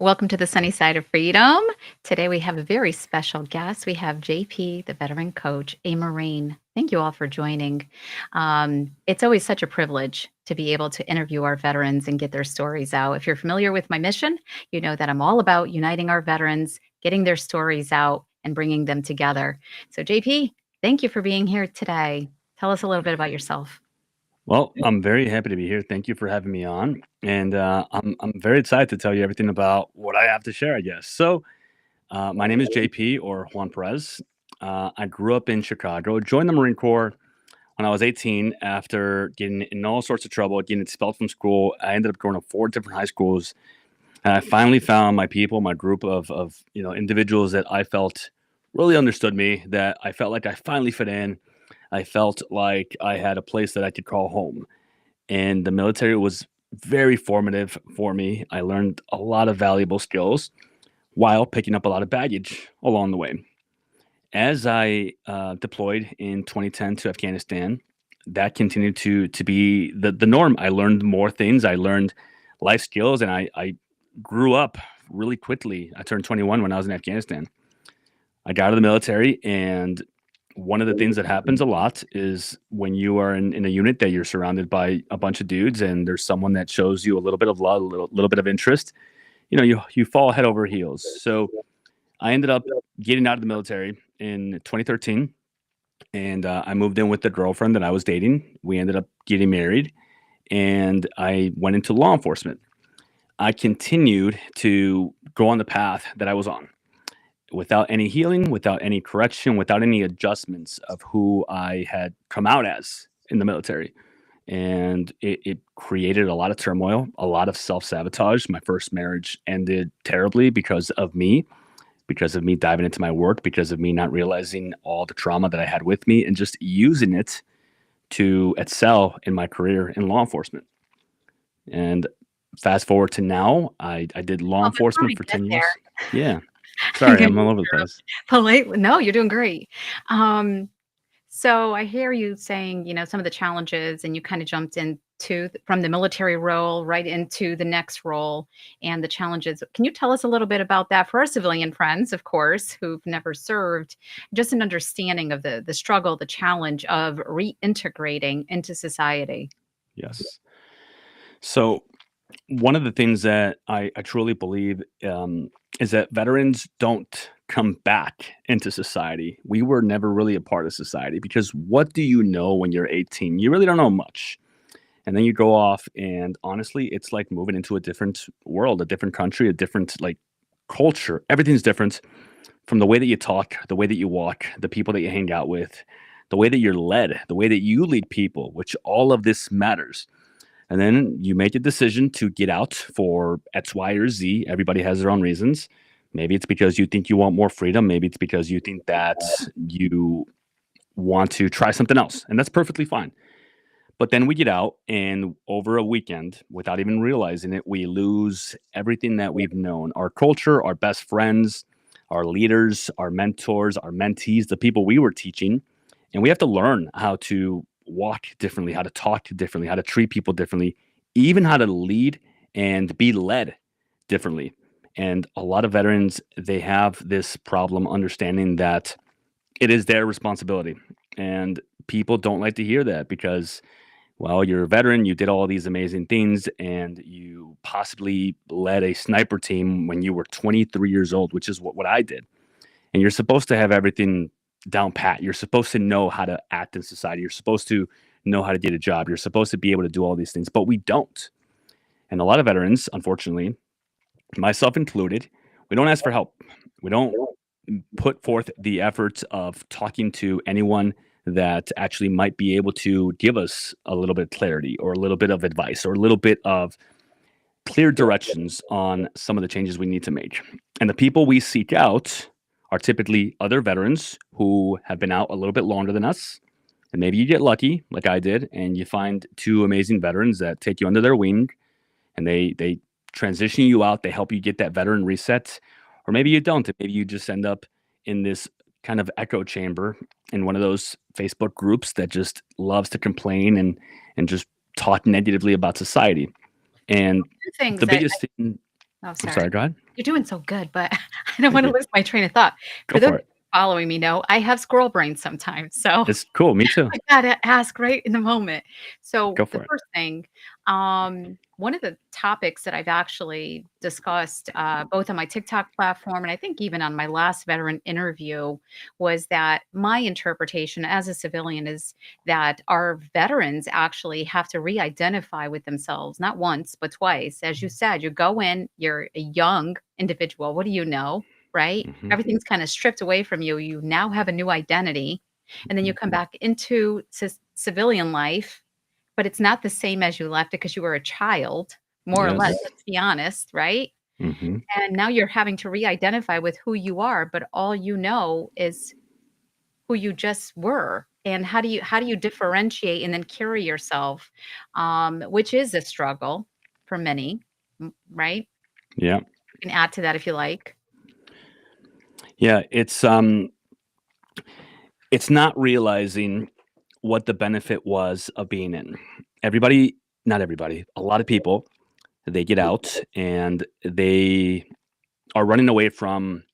Welcome to the Sunnyside of Freedom. Today we have a very special guest. We have JP, the veteran coach, a Marine. Thank you all for joining. It's always such a privilege to be able to interview our veterans and get their stories out. If you're familiar with my mission, you know that I'm all about uniting our veterans, getting their stories out, and bringing them together. So, JP, thank you for being here today. Tell us a little bit about yourself. Well, I'm very happy to be here. Thank you for having me on, and I'm very excited to tell you everything about what I have to share. I guess so. My name is JP or Juan Perez. I grew up in Chicago. Joined the Marine Corps when I was 18 after getting in all sorts of trouble, getting expelled from school. I ended up going to four different high schools, and I finally found my people, my group of individuals that I felt really understood me. That I felt like I finally fit in. I felt like I had a place that I could call home, and the military was very formative for me. I learned a lot of valuable skills while picking up a lot of baggage along the way. As I deployed in 2010 to Afghanistan, that continued to be the norm. I learned more things. I learned life skills, and I grew up really quickly. I turned 21 when I was in Afghanistan. I got out of the military, and one of the things that happens a lot is when you are in a unit that you're surrounded by a bunch of dudes, and there's someone that shows you a little bit of love, a little bit of interest. You fall head over heels. So I ended up getting out of the military in 2013, and I moved in with the girlfriend that I was dating. We ended up getting married, and I went into law enforcement. I continued to go on the path that I was on without any healing, without any correction, without any adjustments of who I had come out as in the military. And it created a lot of turmoil, a lot of self sabotage. My first marriage ended terribly because of me diving into my work, because of me not realizing all the trauma that I had with me and just using it to excel in my career in law enforcement. And fast forward to now, I did law Well, before enforcement we for get 10 there, years. Yeah. I'm Sorry, going I'm to all over the place. polite. No, you're doing great. Um, So I hear you saying, some of the challenges, and you kind of jumped from the military role right into the next role and the challenges. Can you tell us a little bit about that for our civilian friends, of course, who've never served, just an understanding of the struggle, the challenge of reintegrating into society? Yes. So one of the things that I truly believe is that veterans don't come back into society. We were never really a part of society because what do you know when you're 18? You really don't know much. And then you go off, and honestly, it's like moving into a different world, a different country, a different like culture. Everything's different from the way that you talk, the way that you walk, the people that you hang out with, the way that you're led, the way that you lead people, which all of this matters. And then you make a decision to get out for X, Y, or Z. Everybody has their own reasons. Maybe it's because you think you want more freedom. Maybe it's because you think that you want to try something else. And that's perfectly fine. But then we get out, and over a weekend, without even realizing it, we lose everything that we've known, our culture, our best friends, our leaders, our mentors, our mentees, the people we were teaching. And we have to learn how to walk differently, how to talk differently, how to treat people differently, even how to lead and be led differently. And a lot of veterans, they have this problem understanding that it is their responsibility. And people don't like to hear that because, well, you're a veteran, you did all these amazing things, and you possibly led a sniper team when you were 23 years old, which is what I did. And you're supposed to have everything down pat. You're supposed to know how to act in society. You're supposed to know how to get a job. You're supposed to be able to do all these things, but we don't. And a lot of veterans, unfortunately, myself included, we don't ask for help. We don't put forth the efforts of talking to anyone that actually might be able to give us a little bit of clarity or a little bit of advice or a little bit of clear directions on some of the changes we need to make. And the people we seek out are typically other veterans who have been out a little bit longer than us. And maybe you get lucky, like I did, and you find two amazing veterans that take you under their wing, and they transition you out. They help you get that veteran reset. Or maybe you don't. Maybe you just end up in this kind of echo chamber in one of those Facebook groups that just loves to complain and just talk negatively about society. And Two things the that biggest thing, Oh, I'm sorry, sorry. go ahead. You're doing so good, but I don't Thank wanna you. lose my train of thought. Go For those for it. following me know, I have squirrel brain sometimes, so It's cool, me too. I gotta ask right in the moment. So Go the for it. first thing, one of the topics that I've actually discussed both on my TikTok platform and I think even on my last veteran interview was that my interpretation as a civilian is that our veterans actually have to re-identify with themselves, not once, but twice. As you said, you go in, you're a young individual. What do you know? Right? Mhm, Everything's kind of stripped away from you. You now have a new identity and then you mhm. come back into civilian life, but it's not the same as you left it because you were a child, more or less, Yes. let's be honest, right? Mhm. And now you're having to re-identify with who you are, but all you know is who you just were. And how do you differentiate and then carry yourself, which is a struggle for many, right? Yeah. You can add to that if you like. Yeah, it's not realizing what the benefit was of being in. Everybody not everybody, a lot of people, they get out and they are running away from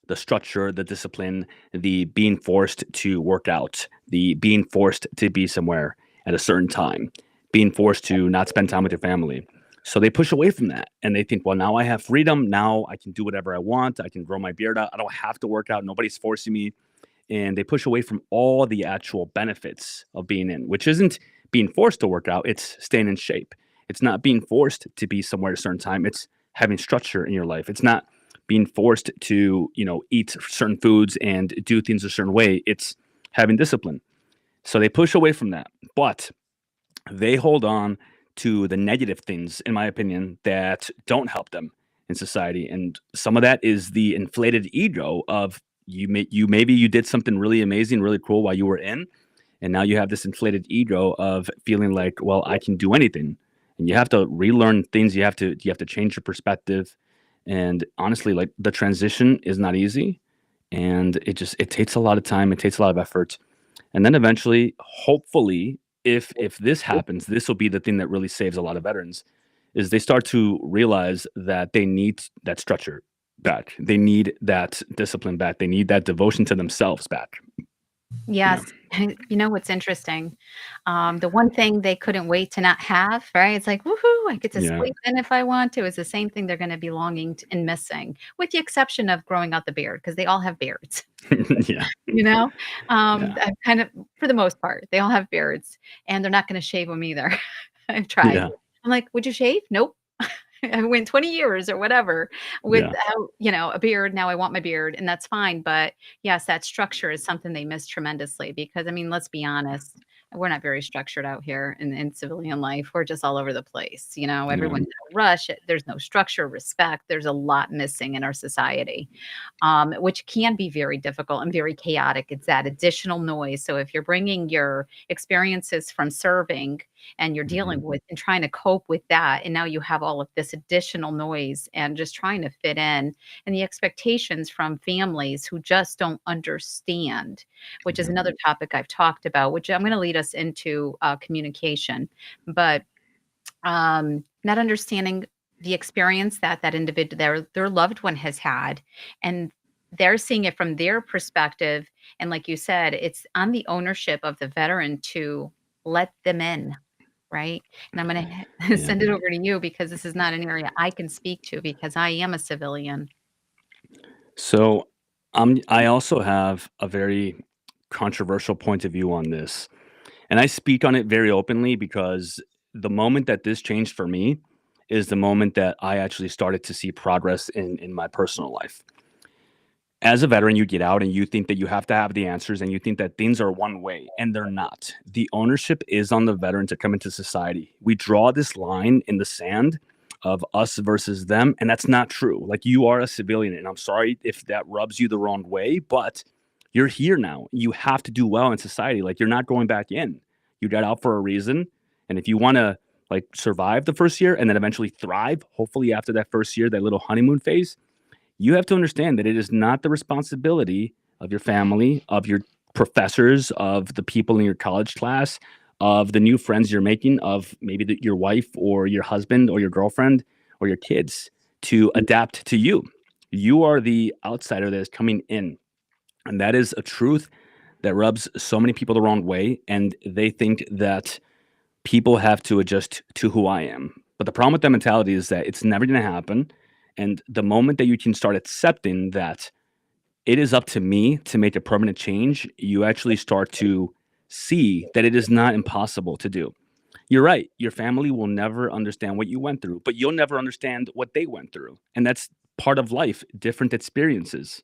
the structure, the discipline, the being forced to work out, the being forced to be somewhere at a certain time, being forced to not spend time with your family. So they push away from that and they think, well, now I have freedom. Now I can do whatever I want. I can grow my beard out. I don't have to work out. Nobody's forcing me. And they push away from all the actual benefits of being in, which isn't being forced to work out, it's staying in shape. It's not being forced to be somewhere at a certain time, it's having structure in your life. It's not being forced to, eat certain foods and do things a certain way. It's having discipline. So they push away from that. But they hold on to the negative things, in my opinion, that don't help them in society. And some of that is the inflated ego of maybe you did something really amazing, really cool while you were in, and now you have this inflated ego of feeling like, well, I can do anything. And you have to relearn things. You have to change your perspective. And honestly, like the transition is not easy. And it takes a lot of time, it takes a lot of effort. And then eventually, hopefully, if this happens, this will be the thing that really saves a lot of veterans, is they start to realize that they need that structure back. They need that discipline back. They need that devotion to themselves back. You know? Yes. You know what's interesting? The one thing they couldn't wait to not have, right? It's like, "Woohoo, I get to Yeah. sleep in if I want to." It's the same thing they're gonna be longing t and missing, with the exception of growing out the beard, because they all have beards, Yeah. you know? Yeah. I've kind of for the most part, they all have beards, and they're not gonna shave them either. I've tried. Yeah. I'm like, "Would you shave?" "Nope." I went 20 years or whatever Yeah. without, a beard. Now I want my beard, and that's fine. But yes, that structure is something they miss tremendously because, I mean, let's be honest, we're not very structured out here in civilian life. We're just all over the place. Yeah. Everyone's in a rush. There's no structure, respect. There's a lot missing in our society, which can be very difficult and very chaotic. It's that additional noise. So if you're bringing your experiences from serving and you're dealing Mhm. with and trying to cope with that, and now you have all of this additional noise and just trying to fit in, and the expectations from families who just don't understand, which is Yeah. another topic I've talked about, which I'm going to lead us into communication. But not understanding the experience that that individual their loved one has had, and they're seeing it from their perspective, and like you said, it's on the ownership of the veteran to let them in, right? And I'm gonna Yeah. send it over to you because this is not an area I can speak to because I am a civilian. So, I also have a very controversial point of view on this, and I speak on it very openly because the moment that this changed for me is the moment that I actually started to see progress in my personal life. As a veteran, you get out and you think that you have to have the answers and you think that things are one way, and they're not. The ownership is on the veteran to come into society. We draw this line in the sand of us versus them, and that's not true. Like, you are a civilian, and I'm sorry if that rubs you the wrong way, but you're here now. You have to do well in society. Like, you're not going back in. You got out for a reason, and if you want to like survive the first year and then eventually thrive, hopefully after that first year, that little honeymoon phase, you have to understand that it is not the responsibility of your family, of your professors, of the people in your college class, of the new friends you're making, of maybe your wife or your husband or your girlfriend or your kids to adapt to you. You are the outsider that is coming in. And that is a truth that rubs so many people the wrong way. And they think that people have to adjust to who I am. But the problem with that mentality is that it's never going to happen. And the moment that you can start accepting that it is up to me to make a permanent change, you actually start to see that it is not impossible to do. You're right. Your family will never understand what you went through, but you'll never understand what they went through. And that's part of life, different experiences.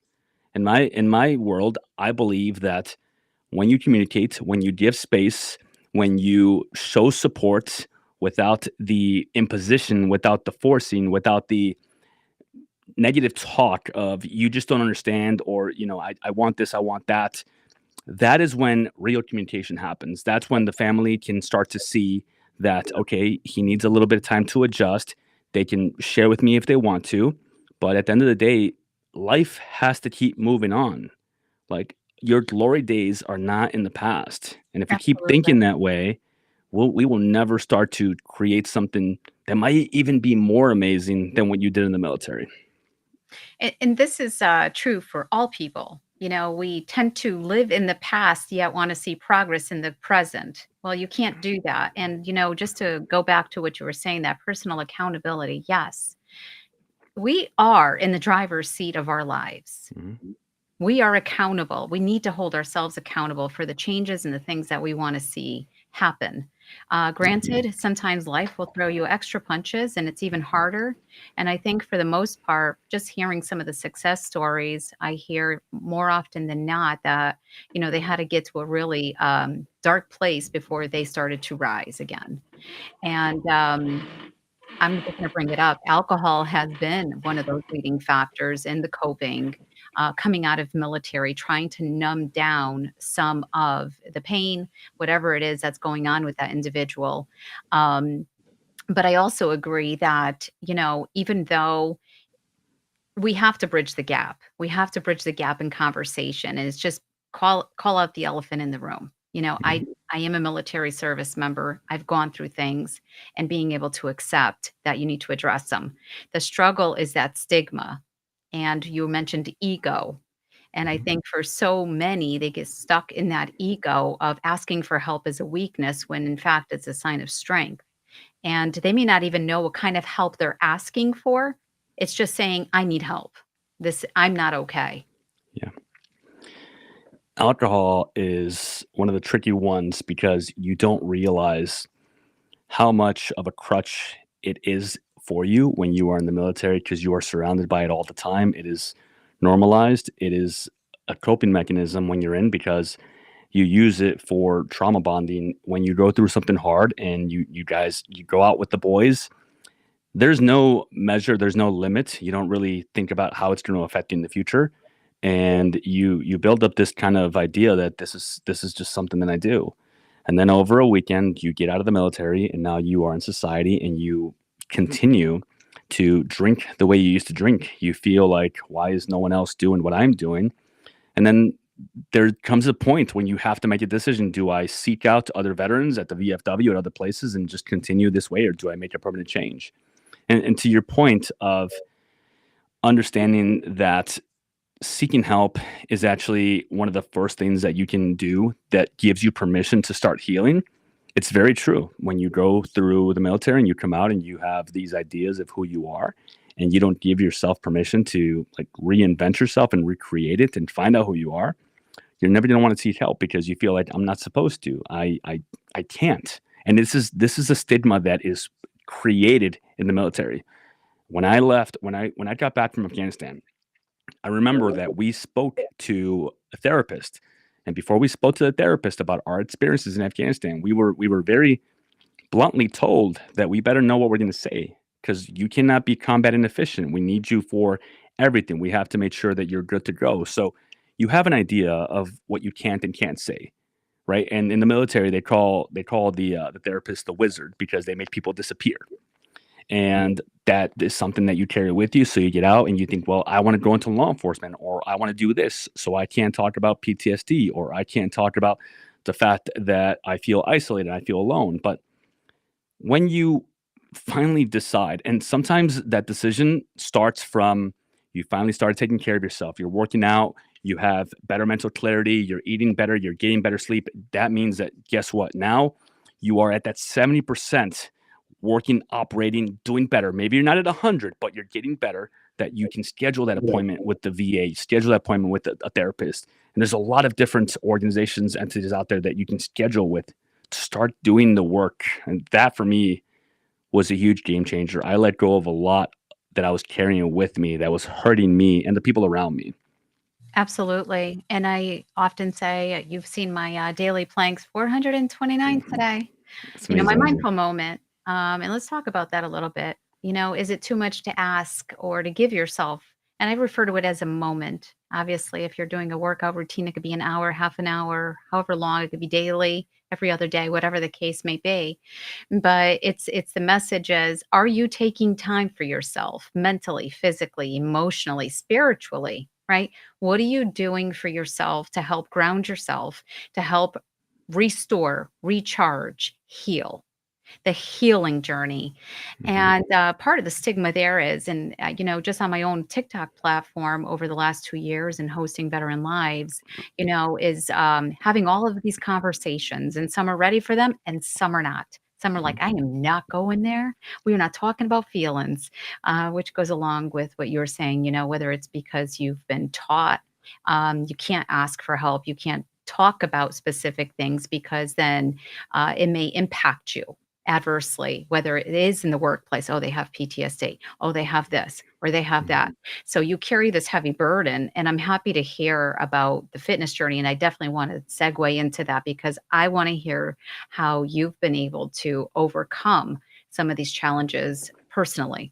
In my world, I believe that when you communicate, when you give space, when you show support without the imposition, without the forcing, without the negative talk of you just don't understand or I want this, I want that, that is when real communication happens. That's when the family can start to see that, okay, he needs a little bit of time to adjust. They can share with me if they want to. But at the end of the day, life has to keep moving on. Like your glory days are not in the past. And if we keep Absolutely. thinking that way, we will never start to create something that might even be more amazing than what you did in the military. And this is true for all people. We tend to live in the past, yet want to see progress in the present. Well, you can't do that. And, just to go back to what you were saying, that personal accountability, yes, we are in the driver's seat of our lives. Mhm. We are accountable. We need to hold ourselves accountable for the changes and the things that we want to see happen. Granted, sometimes life will throw you extra punches and it's even harder. And I think for the most part, just hearing some of the success stories, I hear more often than not that, they had to get to a really dark place before they started to rise again. And I'm just gonna bring it up. Alcohol has been one of those leading factors in the coping, coming out of military, trying to numb down some of the pain, whatever it is that's going on with that individual. Um, but I also agree that, even though we have to bridge the gap. We have to bridge the gap in conversation, and it's just call out the elephant in the room. Mhm. I am a military service member. I've gone through things and being able to accept that you need to address them. The struggle is that stigma, and you mentioned ego. And I Mhm. think for so many, they get stuck in that ego of asking for help as a weakness when in fact it's a sign of strength. And they may not even know what kind of help they're asking for. It's just saying, "I need help. I'm not okay." Yeah. Alcohol is one of the tricky ones because you don't realize how much of a crutch it is for you when you are in the military because you are surrounded by it all the time. It is normalized. It is a coping mechanism when you're in because you use it for trauma bonding when you go through something hard and you go out with the boys. There's no measure, there's no limit. You don't really think about how it's going to affect you in the future, and you build up this kind of idea that this is just something that I do. And then over a weekend, you get out of the military and now you are in society and you continue to drink the way you used to drink. You feel like, why is no one else doing what I'm doing? And then there comes a point when you have to make a decision. Do I seek out other veterans at the VFW at other places and just continue this way, or do I make a permanent change? And to your point of understanding that seeking help is actually one of the first things that you can do that gives you permission to start healing. It's very true. When you go through the military and you come out and you have these ideas of who you are and you don't give yourself permission to like reinvent yourself and recreate it and find out who you are, you're never going to want to seek help because you feel like I'm not supposed to. I can't. And this is a stigma that is created in the military. When I got back from Afghanistan, I remember that we spoke to a therapist, and before we spoke to the therapist about our experiences in Afghanistan, we were very bluntly told that we better know what we're going to say because you cannot be combat inefficient. We need you for everything. We have to make sure that you're good to go. So you have an idea of what you can't and can't say, right? And in the military, they call the therapist the wizard because they make people disappear. And that is something that you carry with you. So you get out and you think, well, I want to go into law enforcement or I want to do this. So I can't talk about PTSD or I can't talk about the fact that I feel isolated, I feel alone. But when you finally decide. And sometimes that decision starts from you finally started taking care of yourself. You're working out, you have better mental clarity, you're eating better, you're getting better sleep. That means that guess what? Now you are at that 70% working, operating, doing better. Maybe you're not at 100, but you're getting better that you can schedule that appointment with the VA, schedule that appointment with a therapist. And there's a lot of different organizations, entities out there that you can schedule with to start doing the work. And that for me was a huge game changer. I let go of a lot that I was carrying with me that was hurting me and the people around me. Absolutely. And I often say, you've seen my daily planks, 429 Mhm. today. That's My amazing. mindful moment. And let's talk about that a little bit. Is it too much to ask or to give yourself? And I refer to it as a moment. Obviously, if you're doing a workout routine, it could be an hour, half an hour, however long, it could be daily, every other day, whatever the case may be. But it's the message is, are you taking time for yourself mentally, physically, emotionally, spiritually, right? What are you doing for yourself to help ground yourself, to help restore, recharge, heal? The healing journey. Mhm. And part of the stigma there is, and just on my own TikTok platform over the last 2 years and hosting Veteran Lives, is having all of these conversations, and some are ready for them and some are not. Some are like, Mhm. I am not going there. We are not talking about feelings, which goes along with what you were saying, whether it's because you've been taught you can't ask for help, you can't talk about specific things because then it may impact you adversely, whether it is in the workplace. Oh, they have PTSD. Oh, they have this or they have Mhm. that. So you carry this heavy burden. And I'm happy to hear about the fitness journey. And I definitely want to segue into that because I want to hear how you've been able to overcome some of these challenges personally.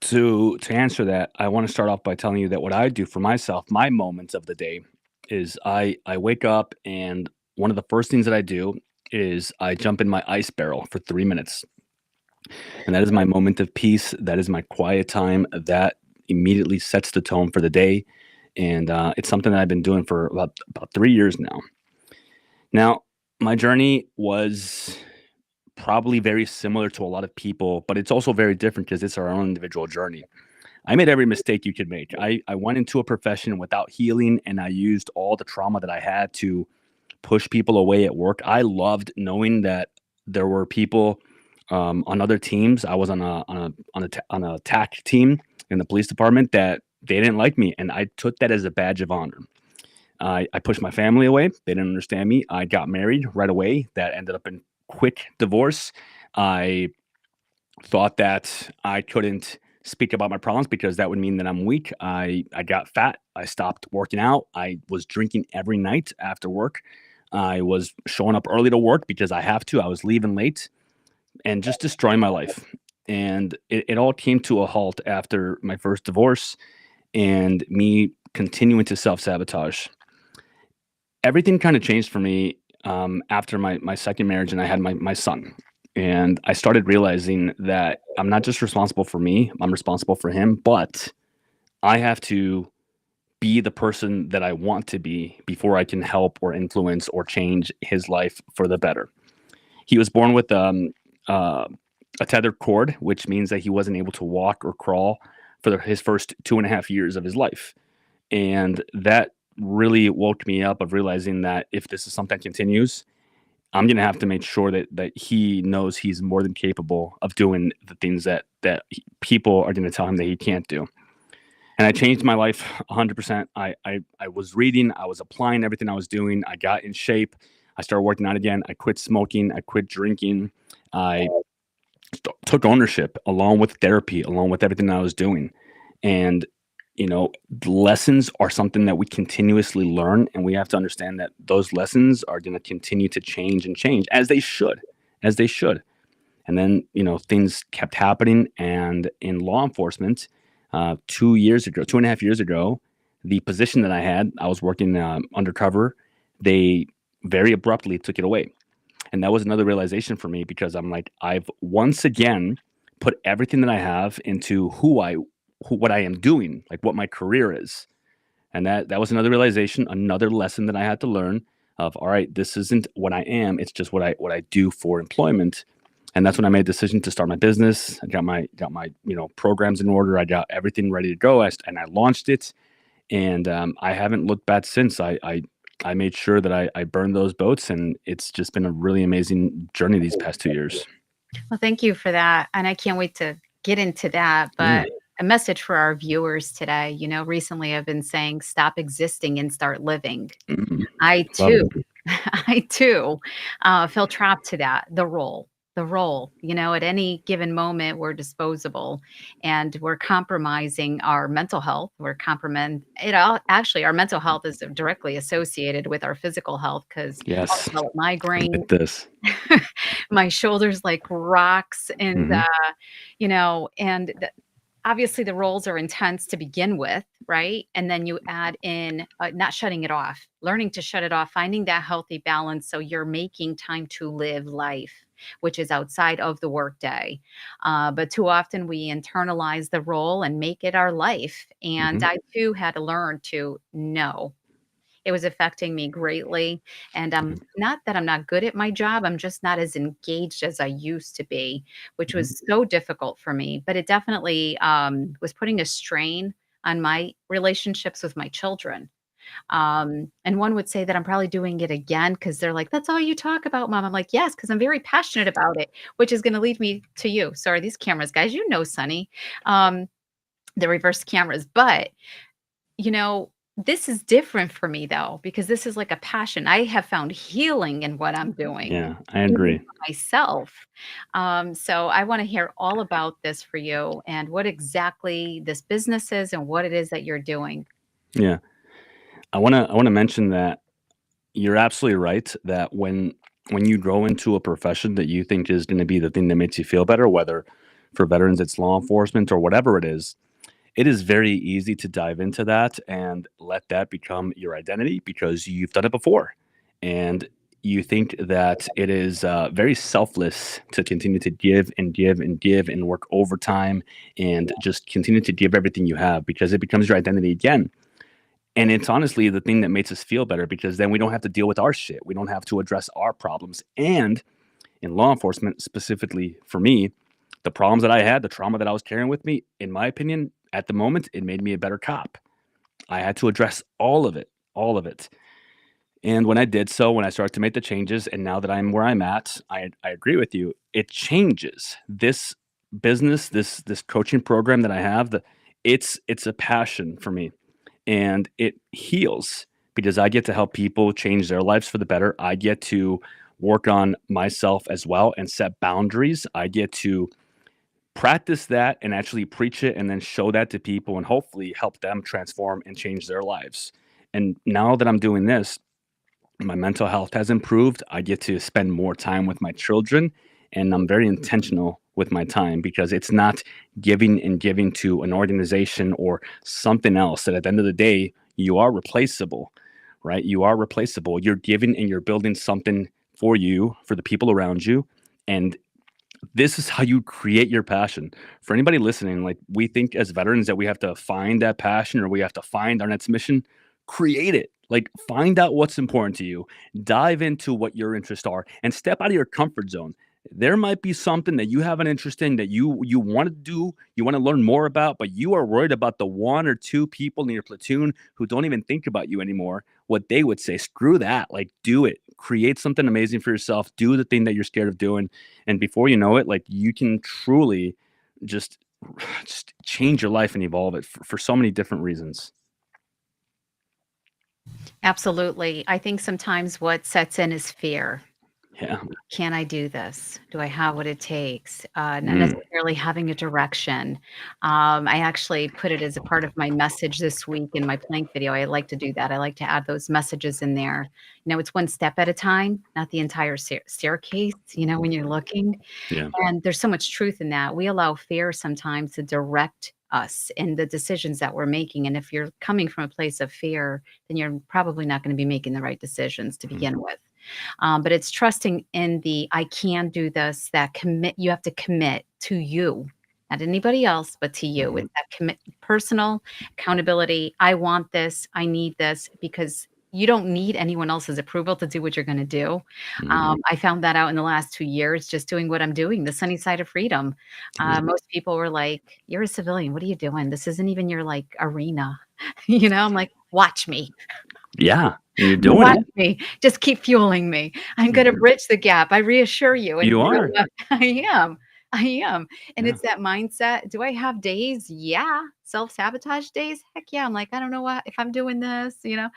To answer that, I want to start off by telling you that what I do for myself, my moments of the day, is I wake up and one of the first things that I do is I jump in my ice barrel for 3 minutes, and that is my moment of peace. That is my quiet time. That immediately sets the tone for the day, and it's something that I've been doing for about 3 years now. Now, my journey was probably very similar to a lot of people, but it's also very different because it's our own individual journey. I made every mistake you could make. I went into a profession without healing, and I used all the trauma that I had to push people away at work. I loved knowing that there were people on other teams. I was on a TAC team in the police department that they didn't like me, and I took that as a badge of honor. I pushed my family away. They didn't understand me. I got married right away. That ended up in quick divorce. I thought that I couldn't speak about my problems because that would mean that I'm weak. I got fat. I stopped working out. I was drinking every night after work. I was showing up early to work because I have to. I was leaving late and just destroying my life. And it all came to a halt after my first divorce and me continuing to self sabotage. Everything kind of changed for me after my second marriage and I had my son. And I started realizing that I'm not just responsible for me, I'm responsible for him, but I have to be the person that I want to be before I can help or influence or change his life for the better. He was born with uh, a tethered cord, which means that he wasn't able to walk or crawl for his first 2.5 years of his life. And that really woke me up of realizing that if this is something that continues, I'm gonna have to make sure that he knows he's more than capable of doing the things that people are gonna tell him that he can't do. And I changed my life 100%. I was reading, I was applying everything I was doing. I got in shape. I started working out again. I quit smoking. I quit drinking. I took ownership along with therapy, along with everything that I was doing. And, lessons are something that we continuously learn. And we have to understand that those lessons are going to continue to change and change as they should, as they should. And then, things kept happening. And in law enforcement, 2 years ago, 2.5 years ago, the position that I had, I was working undercover. They very abruptly took it away. And that was another realization for me because I'm like, I've once again put everything that I have into what I am doing, like what my career is. And that was another realization, another lesson that I had to learn of all right, this isn't what I am, it's just what I do for employment. And that's when I made a decision to start my business. I got my programs in order. I got everything ready to go, and I launched it. And I haven't looked back since. I made sure that I burned those boats, and it's just been a really amazing journey these past 2 years. Well, thank you for that, and I can't wait to get into that, Yeah. but a message for our viewers today, recently I've been saying, "Stop existing and start living." Mhm. I Love too it. I too, fell trapped to that, the role, at any given moment, we're disposable, and we're compromising our mental health, we're compromise it all actually, our mental health is directly associated with our physical health because I'll Yes. develop migraine, Admit this. my shoulders like rocks, and, Mhm. obviously, the roles are intense to begin with, right? And then you add in, not shutting it off, learning to shut it off, finding that healthy balance so you're making time to live life, which is outside of the workday. But too often we internalize the role and make it our life. And Mhm. I too had to learn to know. It was affecting me greatly, and I'm not that I'm not good at my job, I'm just not as engaged as I used to be, which Mhm. was so difficult for me, but it definitely, was putting a strain on my relationships with my children. And one would say that I'm probably doing it again because 'cause they're like, "That's all you talk about, mom." I'm like, "Yes, because 'cause I'm very passionate about it," which is gonna lead me to you. Sorry, these cameras, guys, Sunny, um, the reverse cameras, but this is different for me though, because this is like a passion. I have found healing in what I'm doing, Yeah, I even agree. for myself. So I want to hear all about this for you and what exactly this business is and what it is that you're doing. Yeah. I wanna mention that you're absolutely right that when you grow into a profession that you think is gonna be the thing that makes you feel better, whether for veterans it's law enforcement or whatever it is very easy to dive into that and let that become your identity because you've done it before. And you think that it is very selfless to continue to give and give and give and work overtime and just continue to give everything you have because it becomes your identity again. And it's honestly the thing that makes us feel better because then we don't have to deal with our shit. We don't have to address our problems. And in law enforcement, specifically for me, the problems that I had, the trauma that I was carrying with me, in my opinion, at the moment, it made me a better cop. I had to address all of it, all of it. And when I did so, when I started to make the changes, and now that I'm where I'm at, I agree with you. It changes this business, this coaching program that I have. It's a passion for me, and it heals because I get to help people change their lives for the better. I get to work on myself as well and set boundaries. I get to practice that and actually preach it and then show that to people and hopefully help them transform and change their lives. And now that I'm doing this, my mental health has improved. I get to spend more time with my children, and I'm very intentional with my time because it's not giving and giving to an organization or something else that at the end of the day, you are replaceable, right? You are replaceable. You're giving and you're building something for you, for the people around you. And this is how you create your passion. For anybody listening, like we think as veterans that we have to find that passion or we have to find our next mission, create it. Like find out what's important to you, dive into what your interests are and step out of your comfort zone. There might be something that you have an interest in that you want to do, you want to learn more about, but you are worried about the one or two people in your platoon who don't even think about you anymore. What they would say, screw that. Like do it. Create something amazing for yourself. Do the thing that you're scared of doing and before you know it, like you can truly just just change your life and evolve it for so many different reasons. Absolutely. I think sometimes what sets in is fear. Yeah. Can I do this? Do I have what it takes? Not Mm, necessarily having a direction. I actually put it as a part of my message this week in my plank video. I like to do that. I like to add those messages in there. It's one step at a time, not the entire staircase, when you're looking. yeah. And there's so much truth in that. We allow fear sometimes to direct us in the decisions that we're making. And if you're coming from a place of fear, then you're probably not going to be making the right decisions to Mhm, begin with. But it's trusting in the I can do this, that commit, you have to commit to you, not anybody else, but to you. mhm, It's that commit, personal accountability. I want this, I need this because you don't need anyone else's approval to do what you're gonna do. Mhm. I found that out in the last 2 years just doing what I'm doing, the Sunnyside of freedom. Yeah. Most people were like, "You're a civilian, what are you doing? This isn't even your, like, arena." You know, I'm like, "Watch me. Yeah, and you're doing Watch it. me. Just keep fueling me. I'm gonna Mhm. bridge the gap, I reassure you." And You you know are. what? I am. I am. And Yeah. it's that mindset. Do I have days? Yeah. Self-sabotage days? Heck yeah. I'm like, "I don't know what if I'm doing this," you know?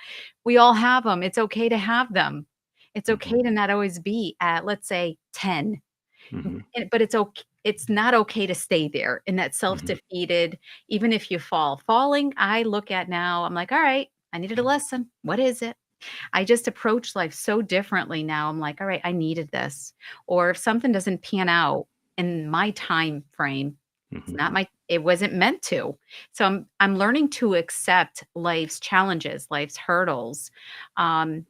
We all have them. It's okay to have them. It's Mhm. okay to not always be at, let's say, 10. Mhm. But it's not okay to stay there in that Mhm. self-defeated, even if you fall. Falling, I look at now, I'm like, "All right, I needed a lesson. What is it?" I just approach life so differently now. I'm like, "All right, I needed this." Or if something doesn't pan out in my time frame, it's Mhm. not my it wasn't meant to. So I'm learning to accept life's challenges, life's hurdles. Um,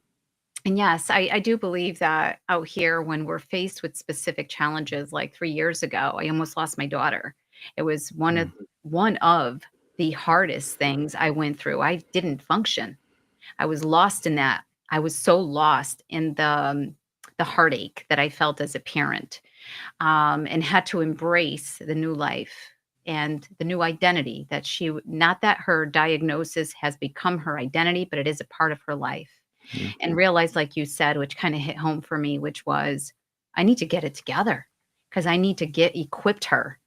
and yes, I do believe that out here when we're faced with specific challenges, like 3 years ago, I almost lost my daughter. It was Mm. one of the hardest things I went through. I didn't function. I was lost in that. I was so lost in the heartache that I felt as a parent, and had to embrace the new life and the new identity that not that her diagnosis has become her identity, but it is a part of her life. Yeah. And realize, like you said, which kind of hit home for me, which was I need to get it together because I need to get equipped her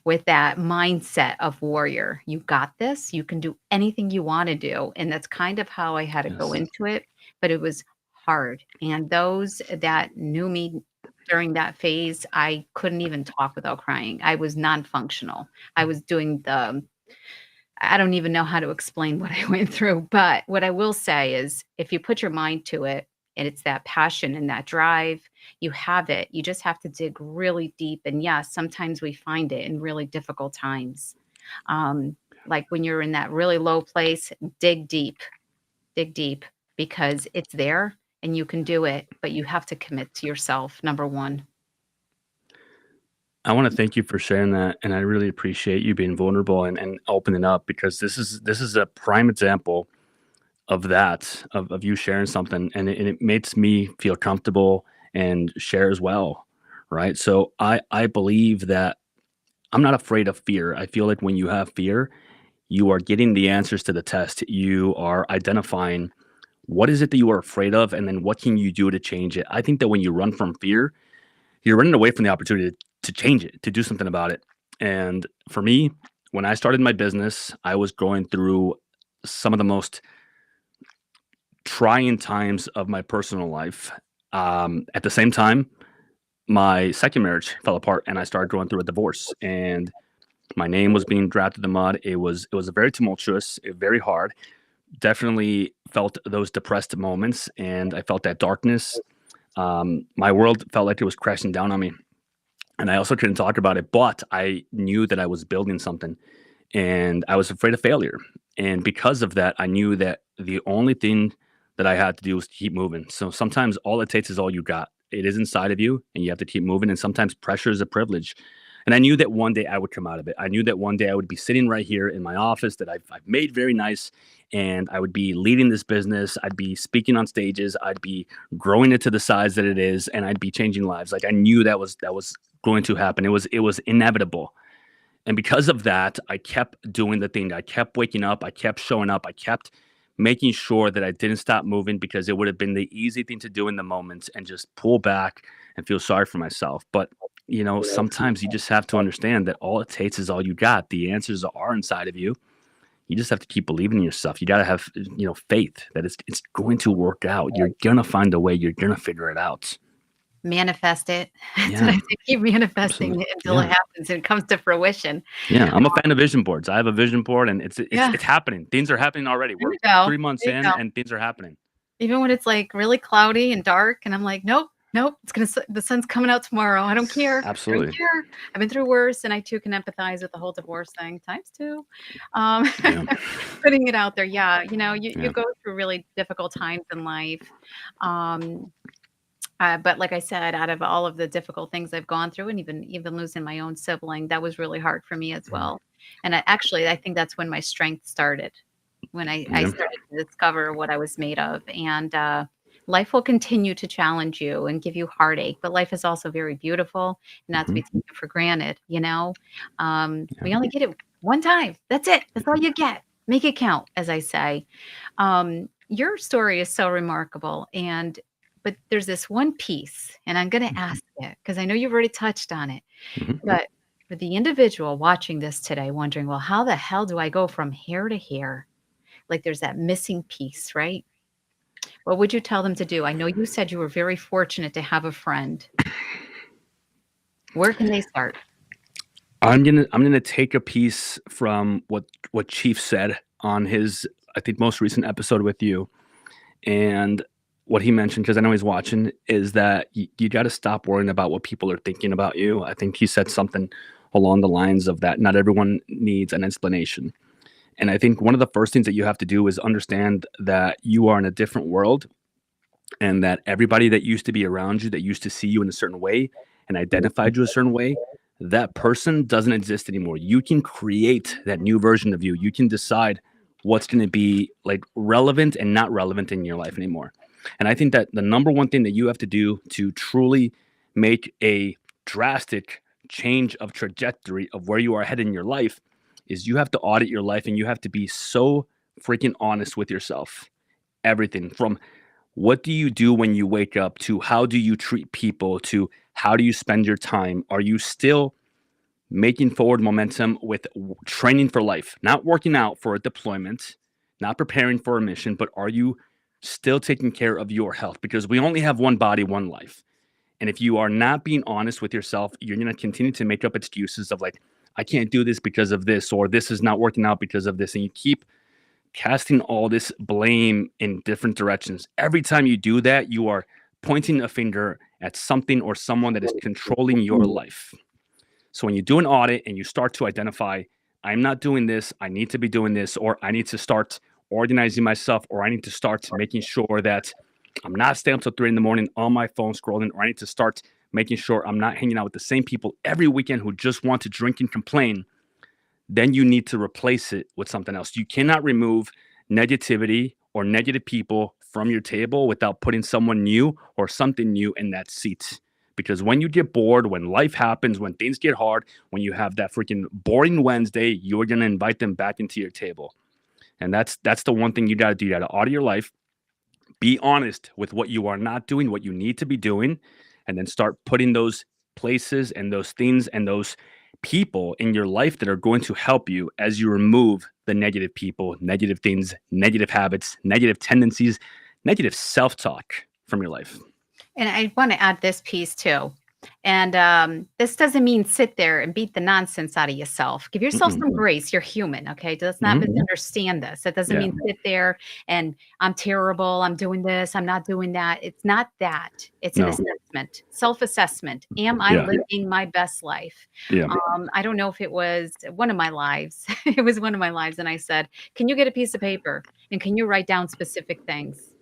with that mindset of warrior. You got this. You can do anything you want to do. And that's kind of how I had to go Yes. into it, but it was hard. And those that knew me during that phase, I couldn't even talk without crying. I was non-functional. I was doing the I don't even know how to explain what I went through, but what I will say is if you put your mind to it and it's that passion and that drive, you have it. You just have to dig really deep. And yes, sometimes we find it in really difficult times. Um, like when you're in that really low place, dig deep because it's there and you can do it, but you have to commit to yourself, number one. I wanna thank you for sharing that, and I really appreciate you being vulnerable and opening up because this is a prime example of that, of you sharing something, and it makes me feel comfortable and share as well, right? So I believe that I'm not afraid of fear. I feel like when you have fear, you are getting the answers to the test. You are identifying what is it that you are afraid of, and then what can you do to change it. I think that when you run from fear, you're running away from the opportunity to change it, to do something about it. And for me, when I started my business, I was going through some of the most trying times of my personal life. At the same time, my second marriage fell apart, and I started going through a divorce. And my name was being dragged through the mud. It was a very tumultuous, very hard. Definitely felt those depressed moments, and I felt that darkness. My world felt like it was crashing down on me, and I also couldn't talk about it. But I knew that I was building something, and I was afraid of failure. And because of that, I knew that the only thing that I had to do was keep moving. So sometimes all it takes is all you got. It is inside of you, and you have to keep moving. And sometimes pressure is a privilege. And I knew that one day I would come out of it. I knew that one day I would be sitting right here in my office that I've made very nice, and I would be leading this business. I'd be speaking on stages. I'd be growing it to the size that it is, and I'd be changing lives. Like I knew that was going to happen. It was inevitable. And because of that, I kept doing the thing. I kept waking up. I kept showing up. I kept making sure that I didn't stop moving because it would have been the easy thing to do in the moment and just pull back and feel sorry for myself. But, sometimes you just have to understand that all it takes is all you got. The answers are inside of you. You just have to keep believing in yourself. You got to have, faith that it's going to work out. You're going to find a way. You're going to figure it out. Manifest it. That's what I Yeah, say. Keep manifesting absolutely. it until it Yeah. happens and it comes to fruition. Yeah, I'm a fan of vision boards. I have a vision board, and it's Yeah, it's happening. Things are happening already. there We're you go. 3 months There you in, go. and things are happening. Even when it's, like, really cloudy and dark, and I'm like, "Nope, nope, it's gonna the sun's coming out tomorrow. I don't care. I don't Absolutely. care. I've been through worse," and I too can empathize with the whole divorce thing times 2. Um, Yeah, putting it out there, yeah, you yeah, go through really difficult times in life. Um, but like I said, out of all of the difficult things I've gone through and even losing my own sibling, that was really hard for me as mhm, well. And I think that's when my strength started. when I Yeah. started to discover what I was made of. And life will continue to challenge you and give you heartache, but life is also very beautiful, and not to Hmm. be taken for granted, you know? Yeah. We only get it one time. That's it. That's all you get. Make it count, as I say. Your story is so remarkable, and but there's this one piece, and I'm going to ask it because I know you've already touched on it. Hmm. But for the individual watching this today, wondering, well, how the hell do I go from here to here? Like there's that missing piece, right? What would you tell them to do? I know you said you were very fortunate to have a friend. Where can they start? I'm gonna take a piece from what Chief said on his, I think, most recent episode with you, and what he mentioned, because I know he's watching, is that you got to stop worrying about what people are thinking about you. I think he said something along the lines of that. Not everyone needs an explanation, and I think one of the first things that you have to do is understand that you are in a different world, and that everybody that used to be around you, that used to see you in a certain way and identified you a certain way, that person doesn't exist anymore. You can create that new version of you. You can decide what's going to be like relevant and not relevant in your life anymore. And I think that the number one thing that you have to do to truly make a drastic change of trajectory of where you are headed in your life is you have to audit your life, and you have to be so freaking honest with yourself. Everything from what do you do when you wake up to how do you treat people to how do you spend your time? Are you still making forward momentum with training for life, not working out for a deployment, not preparing for a mission, but are you still taking care of your health? Because we only have one body, one life. And if you are not being honest with yourself, you're going to continue to make up excuses of like, I can't do this because of this, or this is not working out because of this. And you keep casting all this blame in different directions. Every time you do that, you are pointing a finger at something or someone that is controlling your life. So when you do an audit and you start to identify, I'm not doing this, I need to be doing this, or I need to start organizing myself, or I need to start making sure that I'm not staying up till 3 in the morning on my phone scrolling, or I need to start making sure I'm not hanging out with the same people every weekend who just want to drink and complain, then you need to replace it with something else. You cannot remove negativity or negative people from your table without putting someone new or something new in that seat. Because when you get bored, when life happens, when things get hard, when you have that freaking boring Wednesday, you're gonna invite them back into your table. And that's the one thing you gotta do. You gotta audit your life, be honest with what you are not doing, what you need to be doing, and then start putting those places and those things and those people in your life that are going to help you as you remove the negative people, negative things, negative habits, negative tendencies, negative self talk from your life. And I want to add this piece too. And this doesn't mean sit there and beat the nonsense out of yourself. Give yourself Mm-mm. some grace. You're human, okay? Let's not Hmm. misunderstand this. It doesn't Yeah. mean sit there and I'm terrible. I'm doing this. I'm not doing that. It's not that. It's an No. assessment, self assessment. Am I Yeah. living my best life? Yeah. I don't know if it was one of my lives. It was one of my lives. And I said, can you get a piece of paper and can you write down specific things?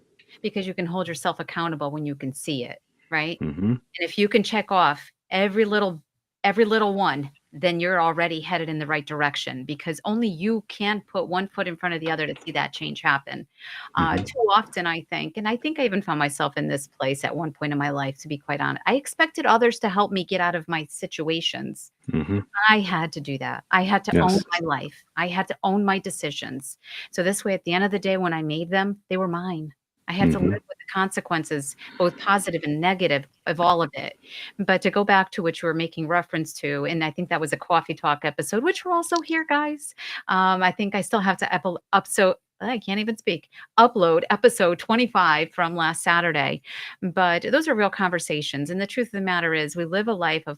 Because you can hold yourself accountable when you can see it, right? Hmm. And if you can check off every little one, then you're already headed in the right direction because only you can put one foot in front of the other to see that change happen. Hmm. Too often, I think, and I think I even found myself in this place at one point in my life, to be quite honest. I expected others to help me get out of my situations. Hmm. I had to do that. I had to own Yes. my life. I had to own my decisions. So this way, at the end of the day, when I made them, they were mine. I had to live Hmm. with the consequences, both positive and negative, of all of it. But to go back to what you were making reference to, and I think that was a coffee talk episode, which we're also here, guys. I think I still have to up so I can't even speak. Upload episode 25 from last Saturday. But those are real conversations. And the truth of the matter is, we live a life of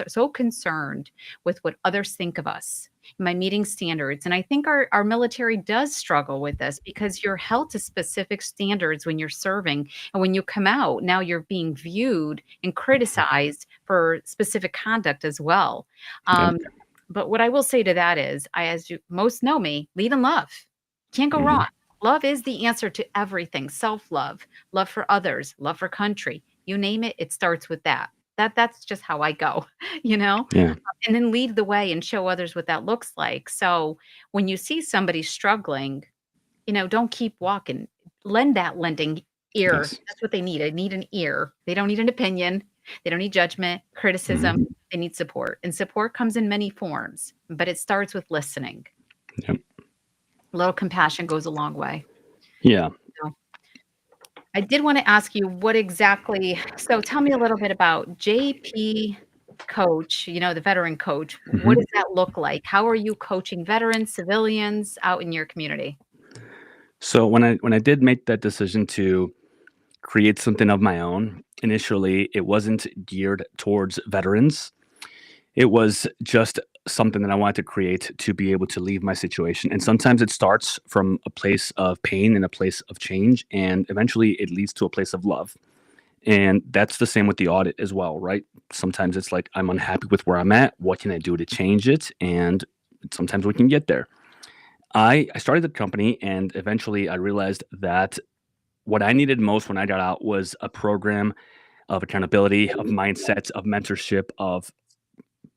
so concerned with what others think of us. Am I meeting standards? And I think our military does struggle with this because you're held to specific standards when you're serving. And when you come out, now you're being viewed and criticized for specific conduct as well. Yep. Um, but what I will say to that is, as you most know me, lead in love. Can't go Hmm. wrong. Love is the answer to everything. Self-love, love for others, love for country. You name it, it starts with that. That's just how I go, you know? Yeah. And then lead the way and show others what that looks like. So when you see somebody struggling, don't keep walking. Lend that lending ear. Yes. That's what they need. They need an ear. They don't need an opinion. They don't need judgment, criticism. Mhm. They need support. And support comes in many forms, but it starts with listening. Yep. A little compassion goes a long way. Yeah. So, I did want to ask you what exactly, so tell me a little bit about JP coach, the veteran coach. What Mhm. does that look like? How are you coaching veterans, civilians out in your community? So when I did make that decision to create something of my own, initially it wasn't geared towards veterans. It was just something that I wanted to create to be able to leave my situation. And sometimes it starts from a place of pain and a place of change, and eventually it leads to a place of love. And that's the same with the audit as well, right? Sometimes it's like, I'm unhappy with where I'm at. What can I do to change it? And sometimes we can get there. I started the company, and eventually I realized that what I needed most when I got out was a program of accountability, of mindset, of mentorship, of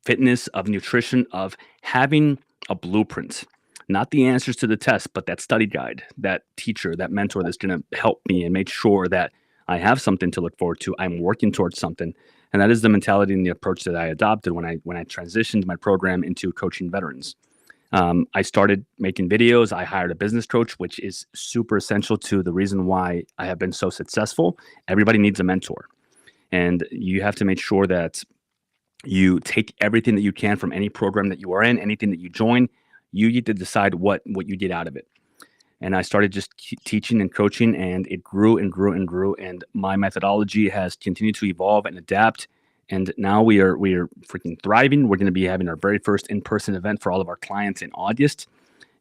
fitness, of nutrition, of having a blueprint. Not the answers to the test, but that study guide, that teacher, that mentor that's going to help me and make sure that I have something to look forward to. I'm working towards something. And that is the mentality and the approach that I adopted when I transitioned my program into coaching veterans. I started making videos. I hired a business coach, which is super essential to the reason why I have been so successful. Everybody needs a mentor, and you have to make sure that you take everything that you can from any program that you are in, anything that you join. You get to decide what you get out of it. And I started just teaching and coaching, and it grew and grew and grew. And my methodology has continued to evolve and adapt. And now we are freaking thriving. We're going to be having our very first in person event for all of our clients in August.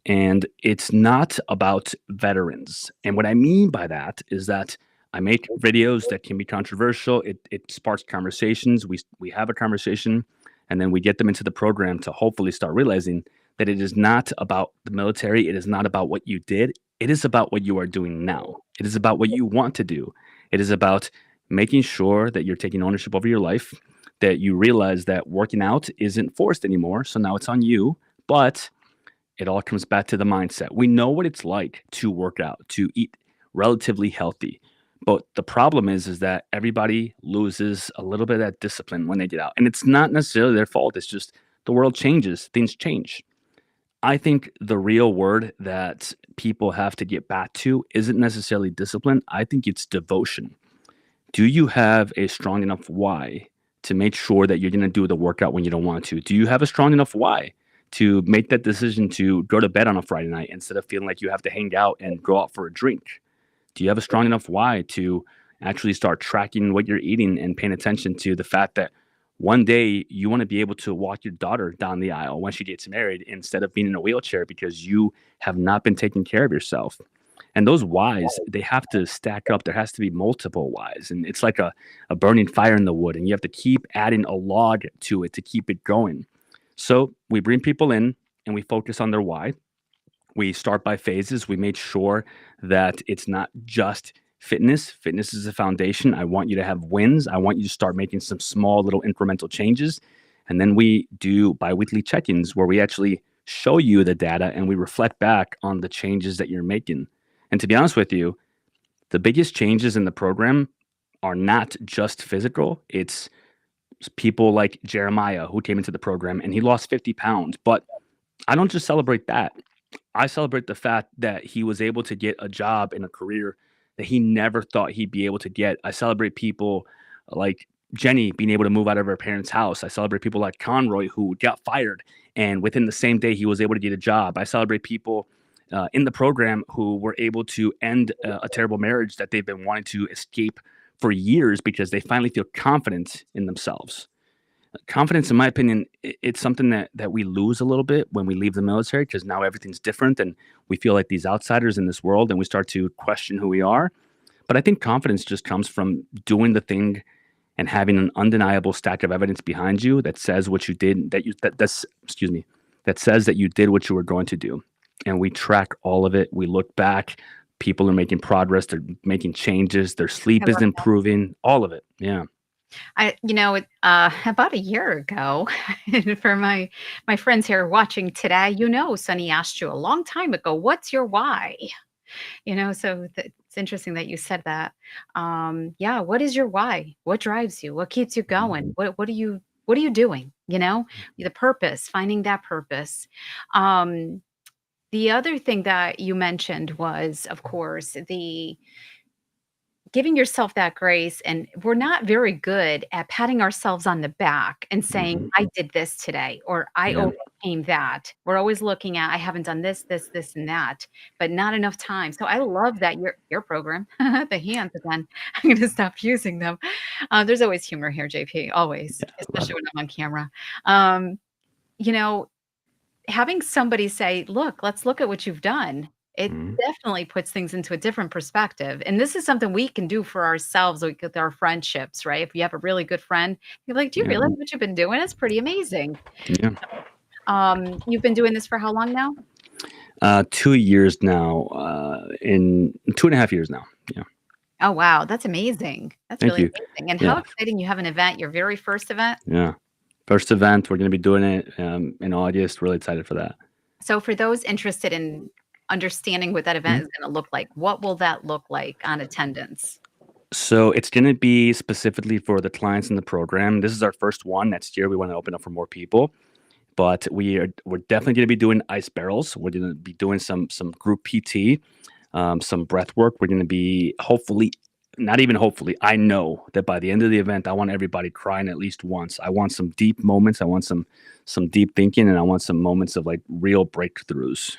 And it's not about veterans. And what I mean by that is that I make videos that can be controversial. It sparks conversations. We have a conversation, and then we get them into the program to hopefully start realizing that it is not about the military. It is not about what you did. It is about what you are doing now. It is about what you want to do. It is about making sure that you're taking ownership over your life, that you realize that working out isn't forced anymore. So now it's on you. But it all comes back to the mindset. We know what it's like to work out, to eat relatively healthy. But the problem is that everybody loses a little bit of that discipline when they get out. And it's not necessarily their fault. It's just the world changes, things change. I think the real word that people have to get back to isn't necessarily discipline. I think it's devotion. Do you have a strong enough why to make sure that you're going to do the workout when you don't want to? Do you have a strong enough why to make that decision to go to bed on a Friday night instead of feeling like you have to hang out and go out for a drink? Do you have a strong enough why to actually start tracking what you're eating and paying attention to the fact that one day you want to be able to walk your daughter down the aisle when she gets married instead of being in a wheelchair because you have not been taking care of yourself? And those whys, they have to stack up. There has to be multiple whys. And it's like a burning fire in the wood, and you have to keep adding a log to it to keep it going. So we bring people in and we focus on their why. We start by phases. We made sure that it's not just fitness. Fitness is the foundation. I want you to have wins. I want you to start making some small little incremental changes. And then we do biweekly check-ins where we actually show you the data and we reflect back on the changes that you're making. And to be honest with you, the biggest changes in the program are not just physical. It's people like Jeremiah who came into the program and he lost 50 pounds. But I don't just celebrate that. I celebrate the fact that he was able to get a job in a career that he never thought he'd be able to get. I celebrate people like Jenny being able to move out of her parents' house. I celebrate people like Conroy who got fired and within the same day he was able to get a job. I celebrate people in the program who were able to end a terrible marriage that they've been wanting to escape for years because they finally feel confident in themselves. Confidence, in my opinion, it's something that we lose a little bit when we leave the military because now everything's different and we feel like these outsiders in this world and we start to question who we are. But I think confidence just comes from doing the thing and having an undeniable stack of evidence behind you that says what you did, that's excuse me, that says that you did what you were going to do. And we track all of it. We look back. People are making progress. They're making changes. Their I sleep is love improving. All of it. Yeah. about a year ago, for my friends here watching today, Sonny asked you a long time ago, "What's your why?" So it's interesting that you said that. Yeah, what is your why? What drives you? What keeps you Mhm. going? What are you doing? The purpose, finding that purpose. Um, the other thing that you mentioned was, of course, the giving yourself that grace, and we're not very good at patting ourselves on the back and saying, Mhm. "I did this today," or "I Yeah. overcame that." We're always looking at, "I haven't done this, this, this, and that," but not enough time. So I love that your program, the hands again, I'm gonna stop using them. There's always humor here, JP, always, Yeah. I love especially it. when I'm on camera. Um, you know, Having somebody say, "Look, let's look at what you've done," it Mhm. definitely puts things into a different perspective, and this is something we can do for ourselves, like, with our friendships, right? If you have a really good friend, you're like, "Do you Yeah. realize what you've been doing? It's pretty amazing." Yeah. You've been doing this for how long now? 2 years now, in 2.5 years now. Yeah. Oh, wow, that's amazing. That's Thank really you. amazing, and how Yeah. exciting you have an event, your very first event? Yeah. First event, we're gonna be doing it, in August. Really excited for that. So for those interested in understanding what that event Mhm. is gonna look like, what will that look like on attendance? So it's gonna be specifically for the clients in the program. This is our first one. Next year, we wanna open up for more people, but we're definitely gonna be doing ice barrels. We're gonna be doing some group PT, some breath work. We're gonna be hopefully, not even hopefully, I know that by the end of the event, I want everybody crying at least once. I want some deep moments. I want some deep thinking, and I want some moments of like real breakthroughs.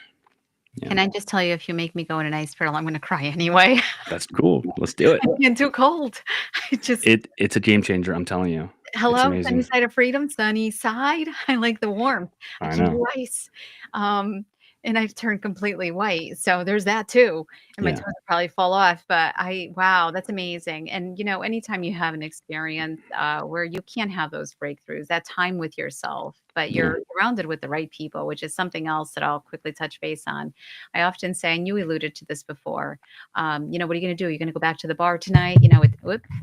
Yeah, Can I just tell you, if you make me go in an ice barrel, I'm gonna cry anyway. that's cool. Let's do it. I get too cold. I just It's a game changer. I'm telling you, it's hello, sunny amazing. side of freedom, sunny side. I like the warmth. I I can know. do ice. Um, and I've turned completely white, so there's that too, and my toes Yeah. will probably fall off, but I wow, that's amazing, and, anytime you have an experience, where you can have those breakthroughs, that time with yourself, but Yeah. you're surrounded with the right people, which is something else that I'll quickly touch base on. I often say, and you alluded to this before, "What are you gonna do? You're gonna go back to the bar tonight?"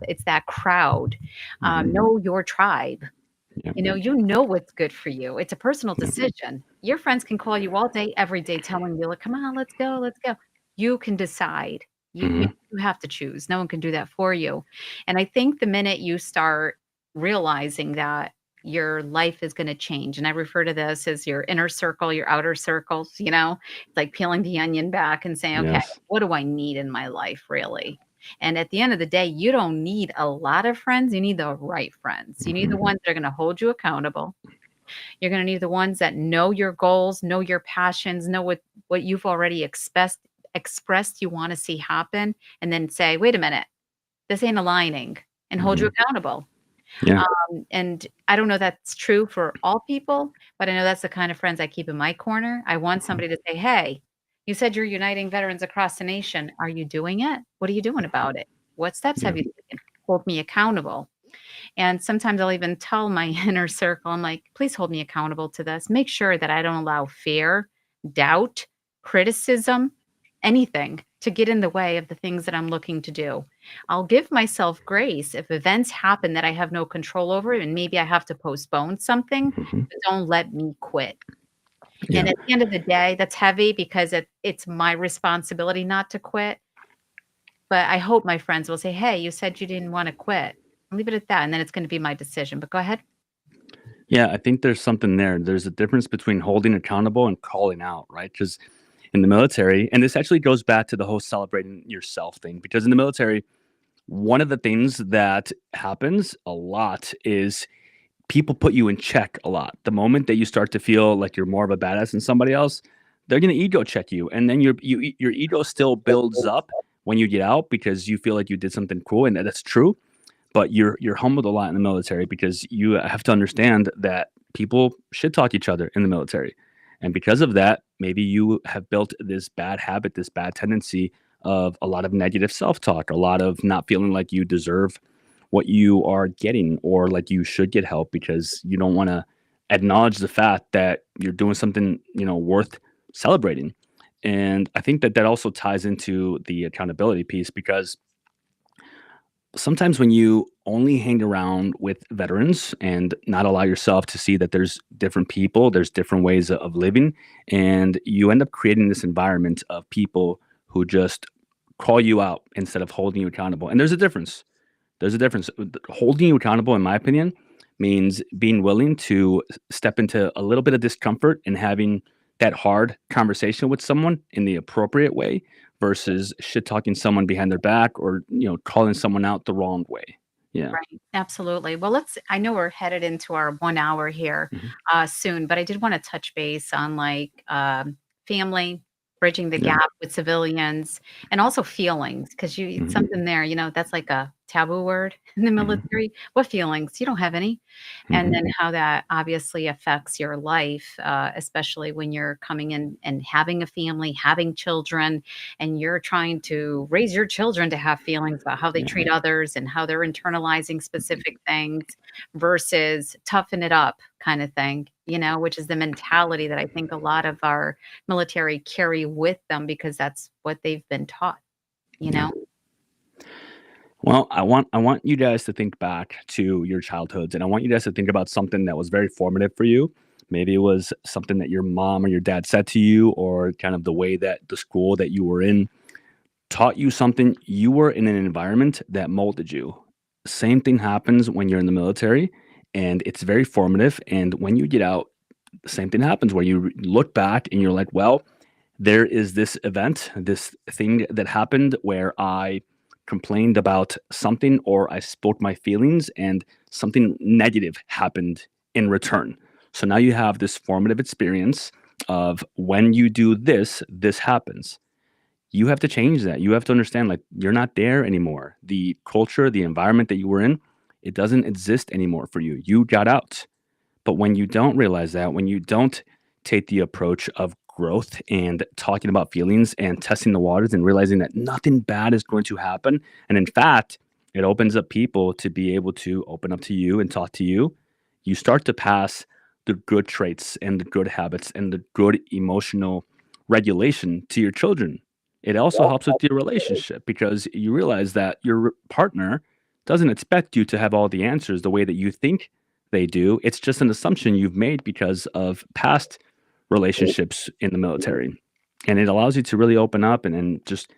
It's that crowd. Hmm. Know your tribe. Yeah. You know what's good for you. It's a personal Yeah. decision. Your friends can call you all day, every day, telling you, like, "Come on, let's go, let's go." You can decide. Hmm. You have to choose. No one can do that for you. And I think the minute you start realizing that your life is gonna change, and I refer to this as your inner circle, your outer circles, It's like peeling the onion back and saying, "Okay, Yes. what do I need in my life, really?" And at the end of the day, you don't need a lot of friends, you need the right friends. You need the Hmm. ones that are gonna hold you accountable. You're gonna need the ones that know your goals, know your passions, know what you've already expressed you wanna see happen, and then say, "Wait a minute, this ain't aligning," and hold you Hmm. accountable. Yeah. And I don't know that's true for all people, but I know that's the kind of friends I keep in my corner. I want Hmm. somebody to say, "Hey, you said you're uniting veterans across the nation. Are you doing it? What are you doing about it? What steps Yeah. have you taken? Hold me accountable." And sometimes I'll even tell my inner circle, I'm like, "Please hold me accountable to this. Make sure that I don't allow fear, doubt, criticism, anything to get in the way of the things that I'm looking to do." I'll give myself grace if events happen that I have no control over and maybe I have to postpone something, Hmm. but don't let me quit. Yeah. And at the end of the day, that's heavy because it's my responsibility not to quit. But I hope my friends will say, "Hey, you said you didn't wanna quit." Leave it at that, and then it's gonna be my decision, but go ahead. Yeah. I think there's something there. There's a difference between holding accountable and calling out, right? Because in the military, and this actually goes back to the whole celebrating yourself thing, because in the military, one of the things that happens a lot is people put you in check a lot. The moment that you start to feel like you're more of a badass than somebody else, they're gonna ego check you, and then your ego still builds up when you get out because you feel like you did something cool, and that's true. But you're humbled a lot in the military because you have to understand that people shit talk each other in the military, and because of that, maybe you have built this bad habit, this bad tendency of a lot of negative self talk, a lot of not feeling like you deserve what you are getting or like you should get help because you don't want to acknowledge the fact that you're doing something worth celebrating. And I think that that also ties into the accountability piece because sometimes when you only hang around with veterans and not allow yourself to see that there's different people, there's different ways of living, and you end up creating this environment of people who just call you out instead of holding you accountable. And there's a difference. There's a difference. Holding you accountable, in my opinion, means being willing to step into a little bit of discomfort and having that hard conversation with someone in the appropriate way versus shit talking someone behind their back or, calling someone out the wrong way. Yeah. Right, absolutely. Well, I know we're headed into our 1 hour here, Mhm. soon, but I did wanna touch base on, like, family, bridging the Yeah. gap with civilians, and also feelings, because Mhm. something there, that's like a taboo word in the Mhm. military. What feelings? You don't have any. And Mhm. then how that obviously affects your life, especially when you're coming in and having a family, having children, and you're trying to raise your children to have feelings about how they Yeah. treat others and how they're internalizing specific things versus toughen it up kind of thing, which is the mentality that I think a lot of our military carry with them because that's what they've been taught, you Yeah. know? Well, I want you guys to think back to your childhoods, and I want you guys to think about something that was very formative for you. Maybe it was something that your mom or your dad said to you, or kind of the way that the school that you were in taught you something. You were in an environment that molded you. Same thing happens when you're in the military, and it's very formative. And when you get out, the same thing happens where you look back and you're like, well, there is this event, this thing that happened where I complained about something or I spoke my feelings and something negative happened in return. So now you have this formative experience of when you do this, this happens. You have to change that. You have to understand like you're not there anymore. The culture, the environment that you were in, it doesn't exist anymore for you. You got out. But when you don't realize that, when you don't take the approach of growth and talking about feelings and testing the waters and realizing that nothing bad is going to happen, and in fact, it opens up people to be able to open up to you and talk to you, you start to pass the good traits and the good habits and the good emotional regulation to your children. It also helps with your relationship because you realize that your partner doesn't expect you to have all the answers the way that you think they do. It's just an assumption you've made because of past relationships in the military. And it allows you to really open up and just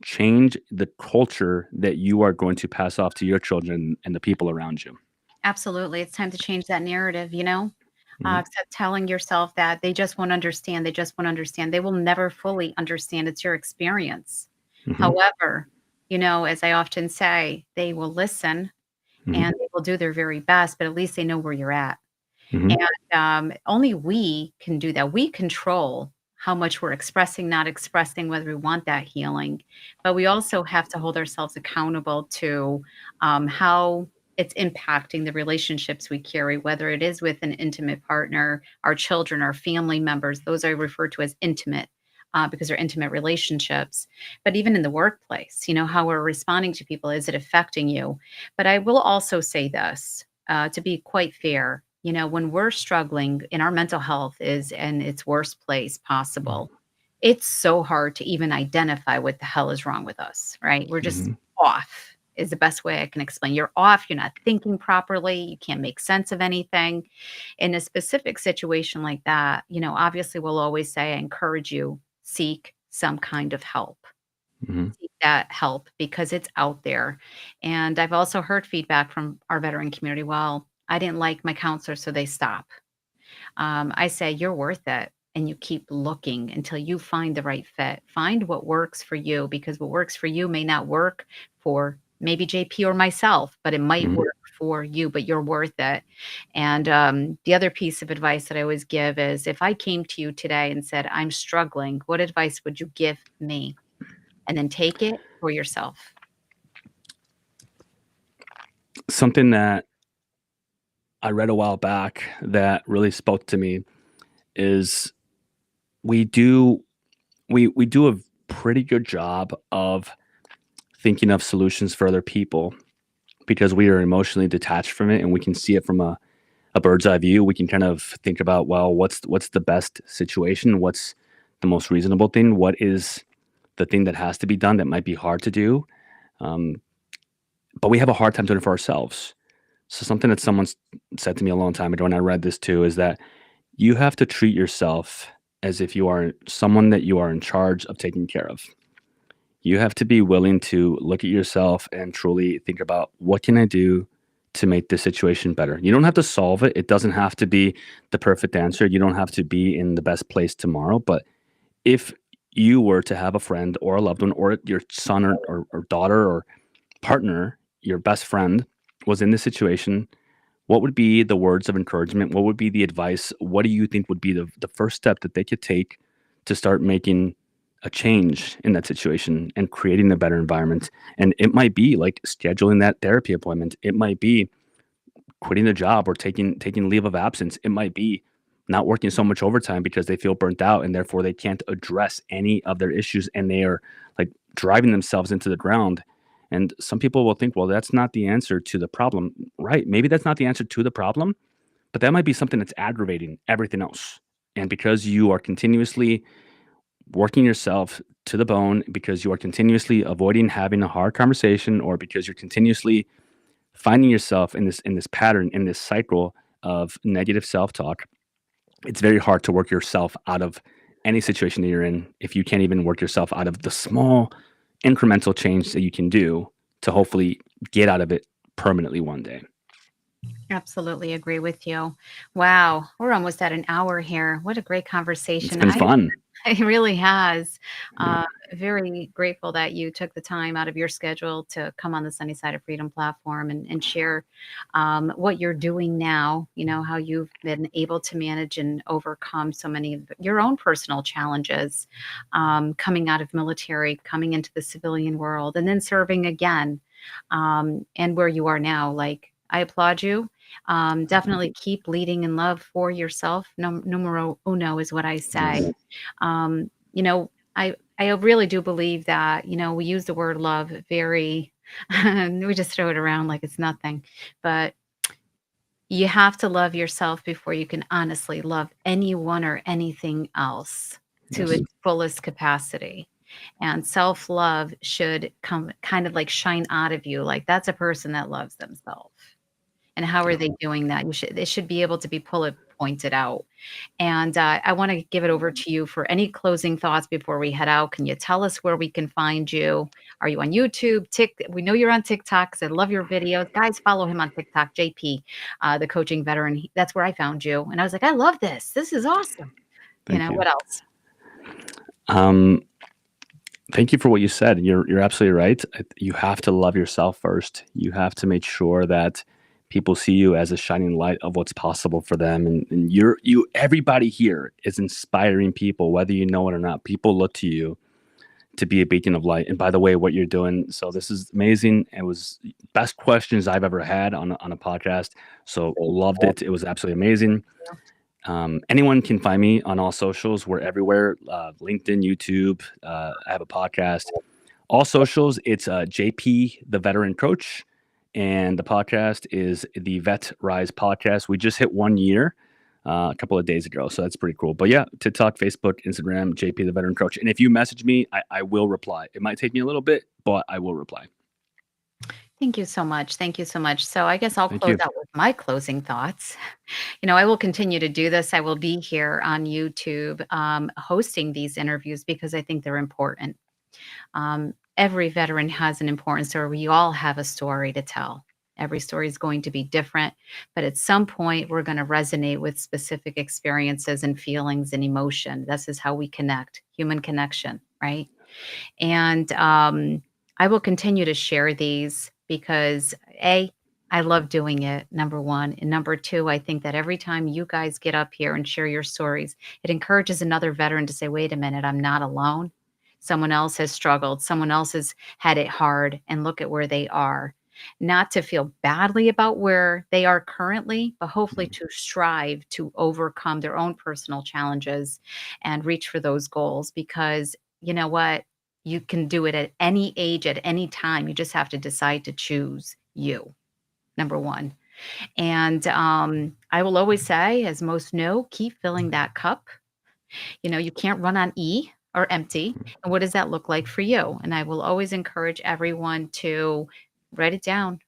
change the culture that you are going to pass off to your children and the people around you. Absolutely. It's time to change that narrative, Mhm. Stop telling yourself that they just won't understand. They just won't understand. They will never fully understand. It's your experience. Mhm. However, as I often say, they will listen Mhm. and they will do their very best, but at least they know where you're at. Mhm. And only we can do that. We control how much we're expressing, not expressing, whether we want that healing. But we also have to hold ourselves accountable to how it's impacting the relationships we carry, whether it is with an intimate partner, our children, our family members. Those I refer to as intimate. Because they're intimate relationships, but even in the workplace, how we're responding to people, is it affecting you? But I will also say this to be quite fair, when we're struggling and our mental health is in its worst place possible, it's so hard to even identify what the hell is wrong with us, right? We're just Mhm. off, is the best way I can explain. You're off, you're not thinking properly, you can't make sense of anything. In a specific situation like that, obviously we'll always say, I encourage you, seek some kind of help. Mhm. Seek that help because it's out there. And I've also heard feedback from our veteran community. Well, I didn't like my counselor, so they stop. I say you're worth it. And you keep looking until you find the right fit. Find what works for you because what works for you may not work for maybe JP or myself, but it might Mhm. work for you, but you're worth it. And the other piece of advice that I always give is if I came to you today and said, I'm struggling, what advice would you give me? And then take it for yourself. Something that I read a while back that really spoke to me is we do we do a pretty good job of thinking of solutions for other people because we are emotionally detached from it and we can see it from a bird's eye view. We can kind of think about, well, what's the best situation? What's the most reasonable thing? What is the thing that has to be done that might be hard to do? Um, but we have a hard time doing it for ourselves. So something that someone said to me a long time ago, and I read this too, is that you have to treat yourself as if you are someone that you are in charge of taking care of. You have to be willing to look at yourself and truly think about what can I do to make this situation better. You don't have to solve it. It doesn't have to be the perfect answer. You don't have to be in the best place tomorrow. But if you were to have a friend or a loved one or your son or daughter or partner, your best friend was in this situation, what would be the words of encouragement? What would be the advice? What do you think would be the first step that they could take to start making a change in that situation and creating a better environment? And it might be like scheduling that therapy appointment. It might be quitting the job or taking leave of absence. It might be not working so much overtime because they feel burnt out and therefore they can't address any of their issues and they are like driving themselves into the ground. And some people will think, well, that's not the answer to the problem. Right. Maybe that's not the answer to the problem, but that might be something that's aggravating everything else. And because you are continuously working yourself to the bone, because you are continuously avoiding having a hard conversation, or because you're continuously finding yourself in this pattern, in this cycle of negative self-talk, it's very hard to work yourself out of any situation that you're in if you can't even work yourself out of the small incremental change that you can do to hopefully get out of it permanently one day. Absolutely agree with you. Wow, we're almost at an hour here. What a great It's conversation. been fun. It really has. Yeah. Very grateful that you took the time out of your schedule to come on the Sunny Side of Freedom platform and share what you're doing now, how you've been able to manage and overcome so many of your own personal challenges, coming out of military, coming into the civilian world, and then serving again, and where you are now. Like, I applaud you. Definitely keep leading in love for yourself. Numero uno is what I say. Yes. um, you know, I really do believe that, we use the word love very we just throw it around like it's nothing. But you have to love yourself before you can honestly love anyone or anything else to Yes. its fullest capacity. And self-love should come kind of like shine out of you. Like, that's a person that loves themselves. And how are Yeah. they doing that? They should be able to be bullet pointed out. And I want to give it over to you for any closing thoughts before we head out. Can you tell us where we can find you? Are you on YouTube? We know you're on TikTok because I love your videos. Guys, follow him on TikTok, JP, the coaching veteran. That's where I found you. And I was like, I love this. This is awesome. Thank you. What else? Um, Thank you for what you said. You're absolutely right. You have to love yourself first. You have to make sure that people see you as a shining light of what's possible for them. And everybody here is inspiring people, whether you know it or not. People look to you to be a beacon of light. And by the way, what you're doing, so this is amazing. It was best questions I've ever had on a podcast. So loved it. It was absolutely amazing. Anyone can find me on all socials. We're everywhere. LinkedIn, YouTube. I have a podcast. All socials. It's JP, the veteran coach. And the podcast is the Vet Rise podcast. We just hit 1 year a couple of days ago. So that's pretty cool. But yeah, TikTok, Facebook, Instagram, JP, the veteran coach. And if you message me, I will reply. It might take me a little bit, but I will reply. Thank you so much. Thank you so much. So I guess I'll Thank close you. out with my closing thoughts. I will continue to do this. I will be here on YouTube, hosting these interviews because I think they're important. Every veteran has an important story. We all have a story to tell. Every story is going to be different, but at some point, we're going to resonate with specific experiences and feelings and emotion. This is how we connect, human connection, right? And I will continue to share these because I love doing it, number one. And number two, I think that every time you guys get up here and share your stories, it encourages another veteran to say, wait a minute, I'm not alone. Someone else has struggled. Someone else has had it hard, and look at where they are. Not to feel badly about where they are currently, but hopefully to strive to overcome their own personal challenges and reach for those goals. Because you know what? You can do it at any age, at any time. You just have to decide to choose you, number one. And I will always say, as most know, keep filling that cup. You can't run on E or empty. And what does that look like for you? And I will always encourage everyone to write it down.